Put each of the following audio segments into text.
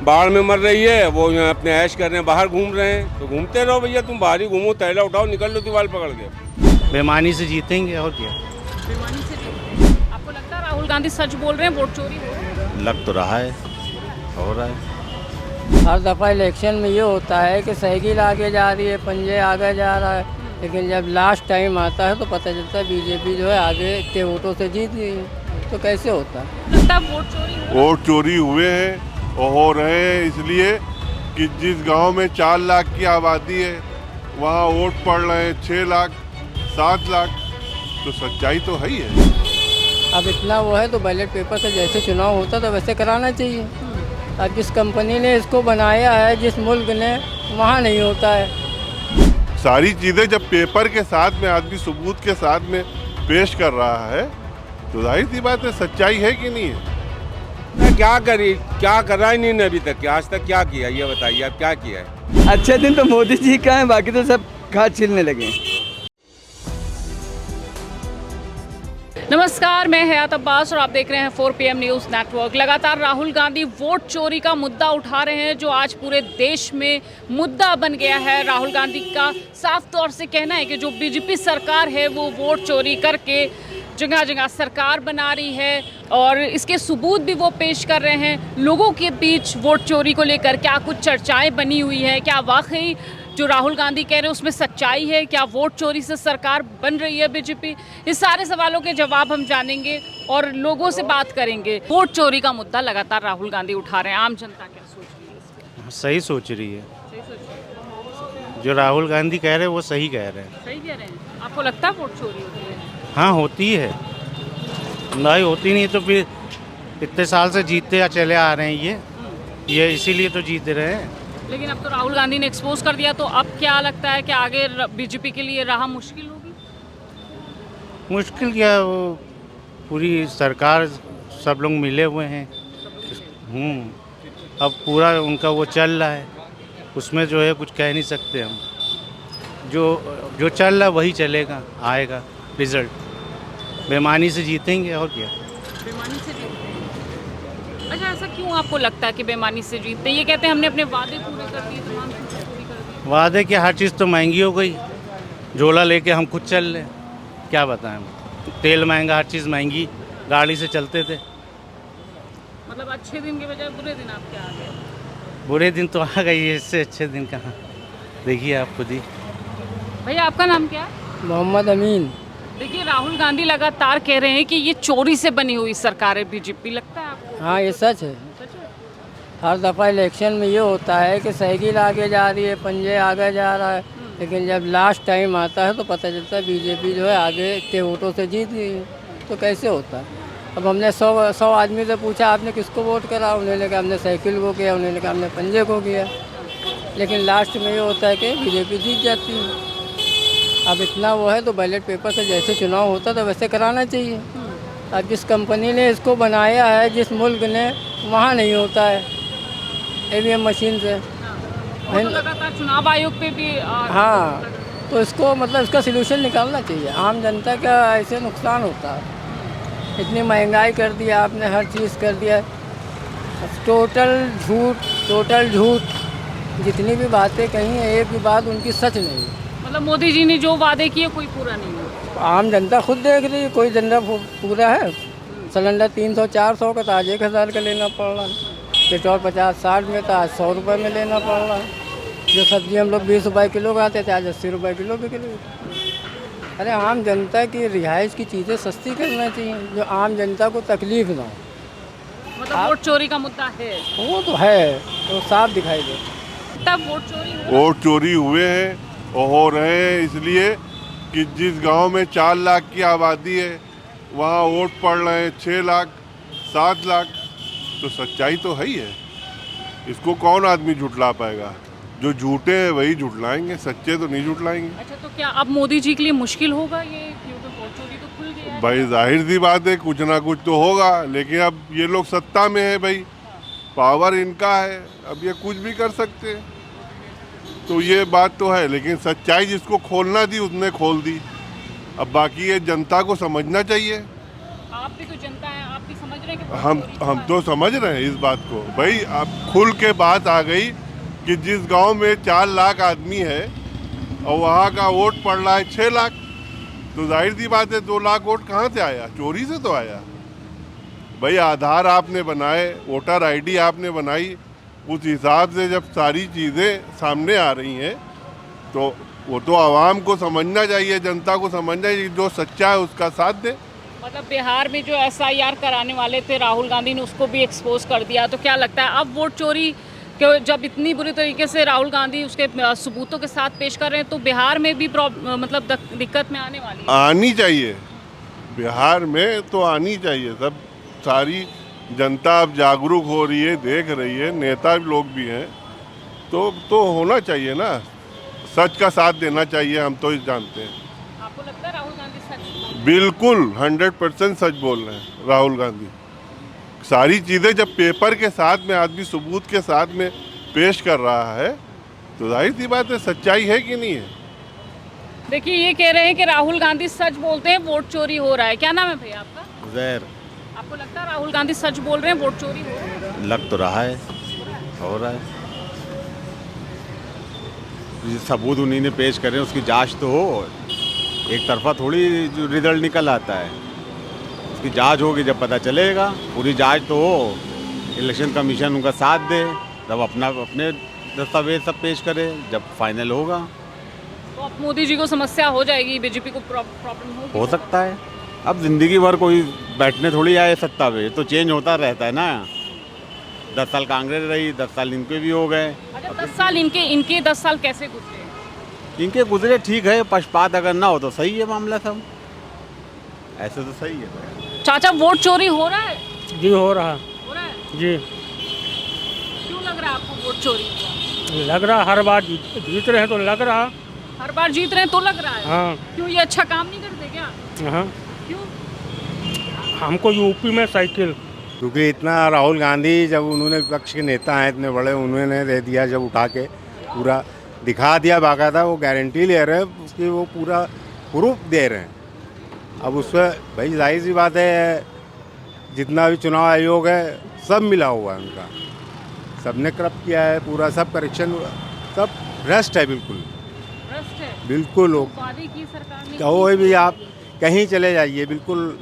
बाढ़ में मर रही है, वो यहाँ अपने ऐश कर रहे हैं, बाहर घूम रहे हैं। तो घूमते रहो भैया, तुम बाहर ही घूमो, थैला उठाओ, निकल लो दीवार पकड़ के। बेईमानी से जीतेंगे और क्या। बेईमानी से जीतेंगे। आपको लगता है राहुल गांधी सच बोल रहे हैं, वोट चोरी हो रही है? लग तो रहा है, हो रहा है। हर दफ़ा इलेक्शन में ये होता है कि साइकिल आगे जा रही है, पंजे आगे जा रहा है, लेकिन जब लास्ट टाइम आता है तो पता चलता है बीजेपी जो है आगे इतने वोटों से जीत गई है। तो कैसे होता है? लगता है वोट चोरी हो रही है? वोट चोरी हुए हैं और हो रहे हैं इसलिए कि जिस गांव में 4 लाख की आबादी है वहाँ वोट पड़ रहे हैं 6 लाख 7 लाख, तो सच्चाई तो है ही है। अब इतना वो है तो बैलेट पेपर से जैसे चुनाव होता तो वैसे कराना चाहिए। अब जिस कंपनी ने इसको बनाया है, जिस मुल्क ने, वहाँ नहीं होता है। सारी चीज़ें जब पेपर के साथ में आदमी सबूत के साथ में पेश कर रहा है तो जाहिर सी बात है सच्चाई है कि नहीं है। क्या करी, क्या करा ही नहीं ने अभी तक, आज तक क्या किया ये बताइए, आप क्या किया है? अच्छे दिन तो मोदी जी का है, बाकी तो सब घास छीलने लगे। नमस्कार, मैं हयात अब्बास और आप देख रहे हैं 4PM न्यूज़ नेटवर्क। लगातार राहुल गांधी वोट चोरी का मुद्दा उठा रहे हैं, जो आज पूरे देश में मुद्दा बन गया है। राहुल गांधी का साफ तौर से कहना है कि जो बीजेपी सरकार है वो वोट चोरी करके जगह जगह सरकार बना रही है और इसके सबूत भी वो पेश कर रहे हैं। लोगों के बीच वोट चोरी को लेकर क्या कुछ चर्चाएं बनी हुई है, क्या वाकई जो राहुल गांधी कह रहे हैं उसमें सच्चाई है, क्या वोट चोरी से सरकार बन रही है बीजेपी? इस सारे सवालों के जवाब हम जानेंगे और लोगों से बात करेंगे। वोट चोरी का मुद्दा लगातार राहुल गांधी उठा रहे हैं, आम जनता क्या सोच रही है इस पे? सही सोच रही है, सही सोच रही है? जो राहुल गांधी कह रहे हैं वो सही कह रहे हैं। सही कह रहे हैं? आपको लगता है वोट चोरी होती है? हाँ होती है, नहीं होती नहीं तो फिर इतने साल से जीतते चले आ रहे हैं ये इसीलिए तो जीत रहे हैं। लेकिन अब तो राहुल गांधी ने एक्सपोज कर दिया, तो अब क्या लगता है कि आगे बीजेपी के लिए राह मुश्किल होगी? मुश्किल क्या, वो पूरी सरकार सब लोग मिले हुए हैं। अब पूरा उनका वो चल रहा है, उसमें जो है कुछ कह नहीं सकते हम। जो चल रहा है वही चलेगा, आएगा रिजल्ट। बेईमानी से जीतेंगे और क्या। बेईमानी से जीतते हैं? अच्छा, ऐसा क्यों आपको लगता है कि बेईमानी से जीतते हैं? ये कहते हैं हमने अपने वादे पूरे कर दिए, तमाम चीज़ें पूरी कर दी। वादे की हर चीज़ तो महंगी हो गई, झोला लेके हम खुद चल रहे, क्या बताएं। तेल महंगा, हर चीज़ महंगी, गाड़ी से चलते थे। मतलब अच्छे दिन के बजाय बुरे दिन आपके आ गए? बुरे दिन तो आ गई है, इससे अच्छे दिन कहाँ। देखिए आप खुद ही। भैया आपका नाम क्या है? मोहम्मद अमीन। देखिए, राहुल गांधी लगातार कह रहे हैं कि ये चोरी से बनी हुई सरकार है बीजेपी। लगता है आपको? हाँ, ये सच है। सच है? हर दफ़ा इलेक्शन में ये होता है कि साइकिल आगे जा रही है, पंजे आगे जा रहा है, लेकिन जब लास्ट टाइम आता है तो पता चलता है बीजेपी जो है आगे इतने वोटों से जीत गई है। तो कैसे होता है? अब हमने 100 आदमी से पूछा आपने किसको वोट करा, उन्होंने कहा हमने साइकिल को किया, उन्होंने कहा हमने पंजे को किया, लेकिन लास्ट में ये होता है कि बीजेपी जीत जाती है। अब इतना वो है तो बैलेट पेपर से जैसे चुनाव होता तो वैसे कराना चाहिए। अब जिस कंपनी ने इसको बनाया है, जिस मुल्क ने, वहाँ नहीं होता है EVM मशीन से। और तो लगातार चुनाव आयोग पे भी हाँ, तो इसको मतलब इसका सलूशन निकालना चाहिए। आम जनता का ऐसे नुकसान होता है। इतनी महंगाई कर दिया आपने, हर चीज़ कर दिया, टोटल झूठ। जितनी भी बातें कही हैं, एक भी बात उनकी सच नहीं है। मतलब मोदी जी ने जो वादे किए कोई पूरा नहीं हुआ। आम जनता खुद देख रही है, कोई जनता पूरा है। सिलेंडर 300-400 का था, आज 1000 का लेना पड़ रहा है। पेट्रोल 50-60 में था, आज 100 रुपये में लेना पड़ रहा है। जो सब्जी हम लोग 20 रुपये किलो खाते थे, आज 80 रुपये किलो बिक रही है। अरे आम जनता की रिहाइश की चीज़ें सस्ती करना चाहिए, जो आम जनता को तकलीफ ना हो। मतलब वोट चोरी का मुद्दा है, वो तो है, तो साफ दिखाई दे। तब वोट चोरी हो? वोट चोरी हुए हैं और हो रहे हैं इसलिए कि जिस गांव में 4 लाख की आबादी है वहाँ वोट पड़ रहे हैं 6 लाख 7 लाख, तो सच्चाई तो है ही है। इसको कौन आदमी झुठला पाएगा? जो झूठे हैं वही झुठलाएंगे, सच्चे तो नहीं झुठलाएंगे। अच्छा, तो क्या अब मोदी जी के लिए मुश्किल होगा ये, क्योंकि वोट चोरी तो खुल गया है? भाई जाहिर सी बात है कुछ ना कुछ तो होगा, लेकिन अब ये लोग सत्ता में है भाई, पावर इनका है, अब ये कुछ भी कर सकते हैं। तो ये बात तो है, लेकिन सच्चाई जिसको खोलना थी उसने खोल दी। अब बाकी ये जनता को समझना चाहिए। आप भी तो जनता है, आप भी समझ रहे हैं कि हम तो समझ रहे हैं इस बात को भाई। अब खुल के बात आ गई कि जिस गांव में 4 लाख आदमी है और वहाँ का वोट पड़ रहा है 6 लाख, तो जाहिर सी बात है 2 लाख वोट कहाँ से आया? चोरी से तो आया भाई। आधार आपने बनाए, वोटर आईडी आपने बनाई, उस हिसाब से जब सारी चीज़ें सामने आ रही हैं तो वो तो आवाम को समझना चाहिए, जनता को समझना चाहिए, जो सच्चा है उसका साथ दे। मतलब बिहार में जो SIR कराने वाले थे राहुल गांधी ने उसको भी एक्सपोज कर दिया, तो क्या लगता है अब वोट चोरी के जब इतनी बुरी तरीके से राहुल गांधी उसके सबूतों के साथ पेश कर रहे हैं तो बिहार में भी मतलब दिक्कत में आने वाली है? आनी चाहिए, बिहार में तो आनी चाहिए। सब सारी जनता अब जागरूक हो रही है, देख रही है, नेता लोग भी हैं, तो होना चाहिए ना, सच का साथ देना चाहिए। हम तो जानते हैं। आपको लगता है राहुल गांधी सच? बिल्कुल 100% सच बोल रहे हैं राहुल गांधी। सारी चीज़ें जब पेपर के साथ में आदमी सबूत के साथ में पेश कर रहा है तो जाहिर सी बात है सच्चाई है कि नहीं है। देखिए ये कह रहे हैं कि राहुल गांधी सच बोलते हैं, वोट चोरी हो रहा है। क्या नाम है भैया आपका? उज़ैर। आपको लगता है राहुल गांधी सच बोल रहे हैं, वोट चोरी हो रहा है? लग तो रहा है, हो रहा है। सबूत उन्हीं ने पेश करे, उसकी जांच तो हो। एक तरफा थोड़ी जो रिजल्ट निकल आता है, उसकी जांच होगी जब पता चलेगा। पूरी जांच तो हो, इलेक्शन कमीशन उनका साथ दे, तब अपने दस्तावेज सब पेश करे, जब फाइनल होगा। तो अब मोदी जी को समस्या हो जाएगी, बीजेपी को प्रॉब्लम होगी? हो सकता है। अब जिंदगी भर कोई बैठने थोड़ी आए सत्ता पे, तो चेंज होता रहता है ना। 10 साल कांग्रेस रही, 10 साल इनके भी हो गए। अच्छा 10 साल इनके 10 साल कैसे गुजरे? इनके गुजरे ठीक है, पक्षपात अगर ना हो तो सही है मामला सब, ऐसे तो सही है। चाचा वोट चोरी हो रहा है? जी हो रहा है जी। क्यों लग रहा है आपको वोट चोरी हुआ? लग रहा हर बार जीत रहे हैं तो लग रहा। हर बार जीत रहे हैं तो लग रहा है? हाँ। क्यों ये अच्छा काम नहीं करते क्या? हाँ। क्यों? हमको यूपी में साइकिल, क्योंकि इतना राहुल गांधी जब उन्होंने विपक्ष के नेता हैं इतने बड़े, उन्होंने दे दिया, जब उठा के पूरा दिखा दिया, बाकायदा वो गारंटी ले रहे हैं उसकी, वो पूरा प्रूफ दे रहे हैं। अब उसमें भाई जाहिर सी बात है, जितना भी चुनाव आयोग है सब मिला हुआ है उनका, सबने करप्ट किया है पूरा, सब करेक्शन, सब भ्रष्ट है, बिल्कुल भ्रष्ट है। बिल्कुल। वादे की सरकार ने कोई भी आप कहीं चले जाइए, बिल्कुल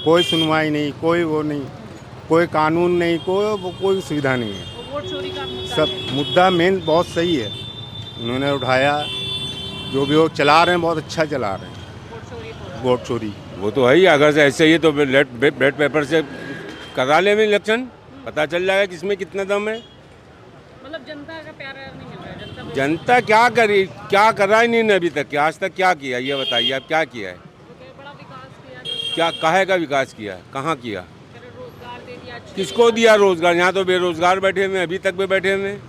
कोई सुनवाई नहीं, कोई वो नहीं, कोई कानून नहीं, कोई सुविधा नहीं है। तो वोट चोरी का मुद्दा सब है। मुद्दा मेन बहुत सही है, उन्होंने उठाया, जो भी वो चला रहे हैं बहुत अच्छा चला रहे हैं। वोट चोरी हो रहा है। वोट चोरी वो तो है ही। अगर से ऐसे ही तो बैलेट पेपर से करा ले में इलेक्शन, पता चल जाएगा किसमें कितना दम है। मतलब जनता का प्यार नहीं मिल रहा है। जनता क्या करी, क्या करा ही नहीं अभी तक, आज तक क्या किया ये बताइए आप, क्या किया है? बड़ा विकास किया, क्या काहे का विकास किया है, कहाँ किया, रोजगार दे दिया, किसको दिया रोजगार? यहाँ तो बेरोजगार बैठे हुए हैं, अभी तक भी बैठे हुए हैं।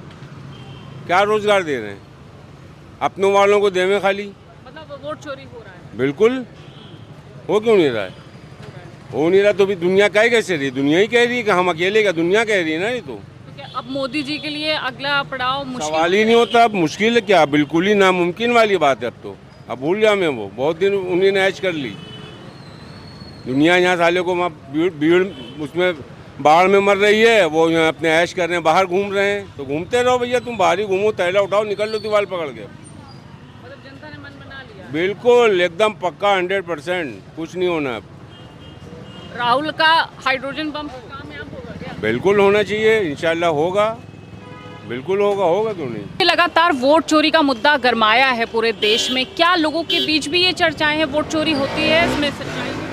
क्या रोजगार दे रहे हैं? अपनों वालों को देवे खाली। मतलब वोट चोरी हो रहा है। बिल्कुल। हो क्यों नहीं रहा है? हो नहीं रहा तो भी दुनिया क्या कैसे रही? दुनिया ही कह रही है कि हम अकेले का, दुनिया कह रही है ना ये तो। क्या अब मोदी जी के लिए अगला पड़ाव मुश्किल? सवाल ही नहीं होता। अब मुश्किल है क्या, बिल्कुल ही नामुमकिन वाली बात है अब तो। अब भूल जा मैं, वो बहुत दिन उन्हीं ने ऐश कर ली। दुनिया यहाँ साले को भीड़ उसमें बाढ़ में मर रही है, वो यहाँ अपने ऐश कर रहे हैं, बाहर घूम रहे हैं। तो घूमते रहो भैया, तुम बाहर ही घूमो, तैला उठाओ, निकल लो दीवार पकड़ के। मतलब जनता ने मन बना लिया। बिल्कुल एकदम पक्का 100%, कुछ नहीं होना। अब राहुल का हाइड्रोजन बम कामयाब होगा क्या? बिल्कुल होना चाहिए, इंशाल्लाह होगा, बिल्कुल होगा, होगा क्यों नहीं। लगातार वोट चोरी का मुद्दा गरमाया है पूरे देश में। क्या लोगों के बीच भी ये चर्चाएं हैं वोट चोरी होती है, इसमें सच्चाई है?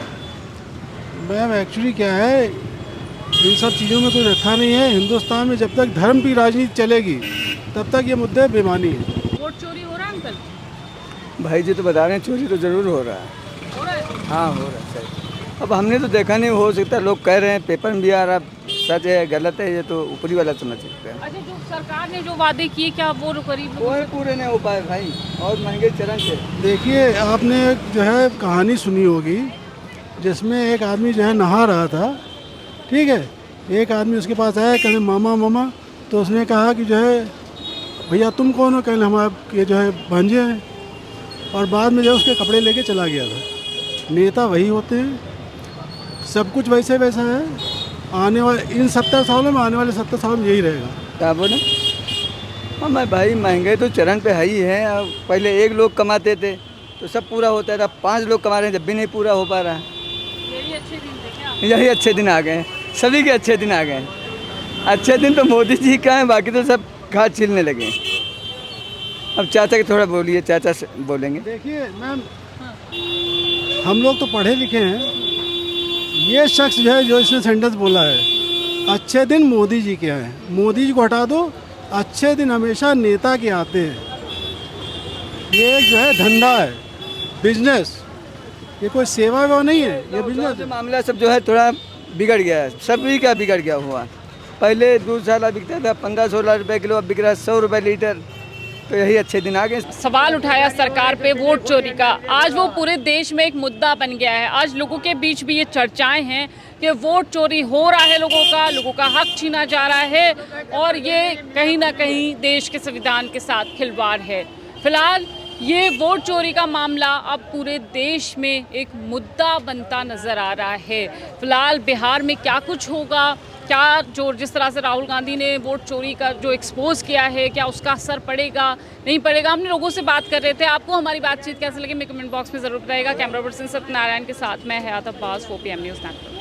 मैम एक्चुअली क्या है, इन सब चीज़ों में कोई रखा नहीं है। हिंदुस्तान में जब तक धर्म की राजनीति चलेगी तब तक ये मुद्दे बेमानी है। वोट चोरी हो रहा है अंकल? भाई जी तो बता रहे हैं चोरी तो ज़रूर हो रहा है। हो रहा है? हाँ हो रहा है सही। अब हमने तो देखा नहीं, हो सकता है लोग कह रहे हैं, पेपर में भी आ रहा, सच है गलत है, ये तो ऊपरी वाला समझ सकते हैं। अच्छा जो सरकार ने जो वादे किए क्या वो करीब कोई पूरे नहीं हो पाए भाई, और महंगे चरण से। देखिए आपने जो है कहानी सुनी होगी जिसमें एक आदमी जो है नहा रहा था, ठीक है, एक आदमी उसके पास आया, कहने मामा मामा, तो उसने कहा कि जो है भैया तुम कौन हो? कहने हम आपके जो है भांजे हैं। और बाद में जो उसके कपड़े लेके चला गया था। नेता वही होते हैं, सब कुछ वैसे वैसा है। आने वाले इन 70 सालों में, आने वाले 70 सालों में यही रहेगा। क्या बोले? हाँ मैं भाई, महंगाई तो चरण पे है ही है। अब पहले एक लोग कमाते थे तो सब पूरा होता था, 5 लोग कमा रहे हैं जब भी नहीं पूरा हो पा रहा है। यही अच्छे दिन थे क्या? यही अच्छे दिन आ गए हैं, सभी के अच्छे दिन आ गए हैं। अच्छे दिन तो मोदी जी का है, बाकी तो सब घाट छीलने लगे हैं। अब चाचा के थोड़ा बोलिए, चाचा से बोलेंगे। देखिए मैम, हम लोग तो पढ़े लिखे हैं। ये शख्स जो है, जो इसने सेंटेंस बोला है, अच्छे दिन मोदी जी के हैं, मोदी जी को हटा दो, अच्छे दिन हमेशा नेता के आते हैं। ये एक जो है धंधा है, बिजनेस, ये कोई सेवा वेवा नहीं है, ये बिजनेस है। मामला सब जो है थोड़ा बिगड़ गया है, सभी का बिगड़ गया हुआ। पहले दूध साला बिकता था 15-16 रुपये किलो, अब बिक रहा है 100 रुपये लीटर। तो यही अच्छे दिन आ गए। सवाल उठाया सरकार पे वोट चोरी का, आज वो पूरे देश में एक मुद्दा बन गया है। आज लोगों के बीच भी ये चर्चाएं हैं कि वोट चोरी हो रहा है, लोगों का हक छीना जा रहा है और ये कहीं ना कहीं देश के संविधान के साथ खिलवाड़ है। फिलहाल ये वोट चोरी का मामला अब पूरे देश में एक मुद्दा बनता नजर आ रहा है। फिलहाल बिहार में क्या कुछ होगा, क्या जो जिस तरह से राहुल गांधी ने वोट चोरी का जो एक्सपोज किया है, क्या उसका असर पड़ेगा नहीं पड़ेगा, हमने लोगों से बात कर रहे थे। आपको हमारी बातचीत कैसे लगी, मेरे कमेंट बॉक्स में ज़रूर बताइएगा। कैमरा पर्सन सत्यनारायण के साथ मैं हयात अब्बास, 4 PM न्यूज़ नेटवर्क।